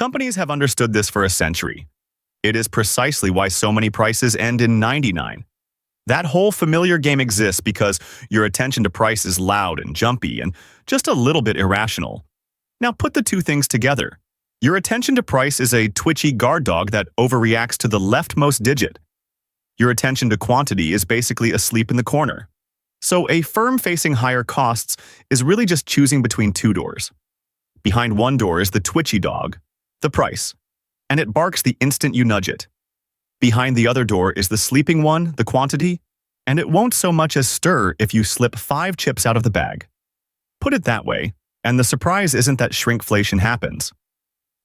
Companies have understood this for a century. It is precisely why so many prices end in 99. That whole familiar game exists because your attention to price is loud and jumpy and just a little bit irrational. Now put the two things together. Your attention to price is a twitchy guard dog that overreacts to the leftmost digit. Your attention to quantity is basically asleep in the corner. So a firm facing higher costs is really just choosing between two doors. Behind one door is the twitchy dog, the price, and it barks the instant you nudge it. Behind the other door is the sleeping one, the quantity, and it won't so much as stir if you slip 5 chips out of the bag. Put it that way, and the surprise isn't that shrinkflation happens.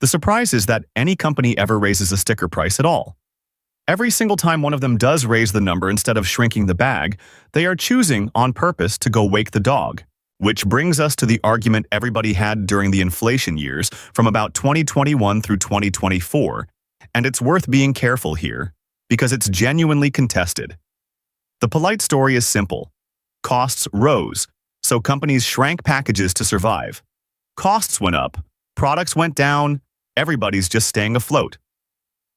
The surprise is that any company ever raises a sticker price at all. Every single time one of them does raise the number instead of shrinking the bag, they are choosing on purpose to go wake the dog. Which brings us to the argument everybody had during the inflation years from about 2021 through 2024, and it's worth being careful here because it's genuinely contested. The polite story is simple. Costs rose, so companies shrank packages to survive. Costs went up, products went down, everybody's just staying afloat.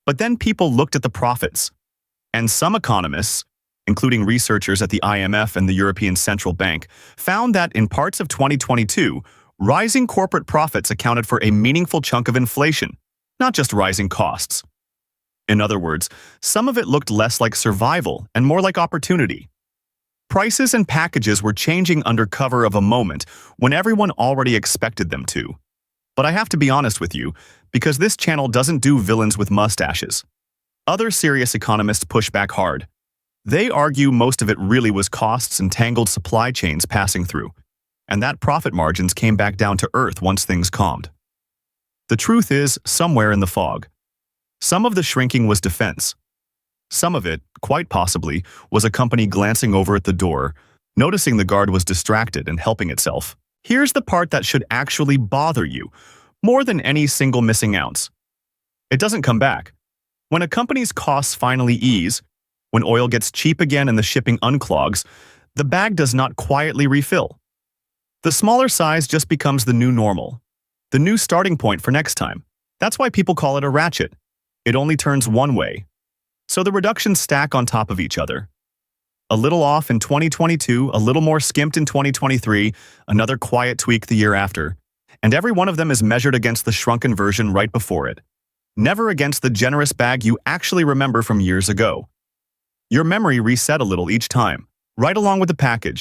But then people looked at the profits, and some economists, including researchers at the IMF and the European Central Bank, found that in parts of 2022, rising corporate profits accounted for a meaningful chunk of inflation, not just rising costs. In other words, some of it looked less like survival and more like opportunity. Prices and packages were changing under cover of a moment when everyone already expected them to. But I have to be honest with you, because this channel doesn't do villains with mustaches. Other serious economists push back hard. They argue most of it really was costs and tangled supply chains passing through, and that profit margins came back down to earth once things calmed. The truth is somewhere in the fog. Some of the shrinking was defense. Some of it, quite possibly, was a company glancing over at the door, noticing the guard was distracted and helping itself. Here's the part that should actually bother you, more than any single missing ounce. It doesn't come back. When a company's costs finally ease, when oil gets cheap again and the shipping unclogs, the bag does not quietly refill. The smaller size just becomes the new normal, the new starting point for next time. That's why people call it a ratchet. It only turns one way. So the reductions stack on top of each other. A little off in 2022, a little more skimped in 2023, another quiet tweak the year after, and every one of them is measured against the shrunken version right before it, never against the generous bag you actually remember from years ago. Your memory reset a little each time, right along with the package.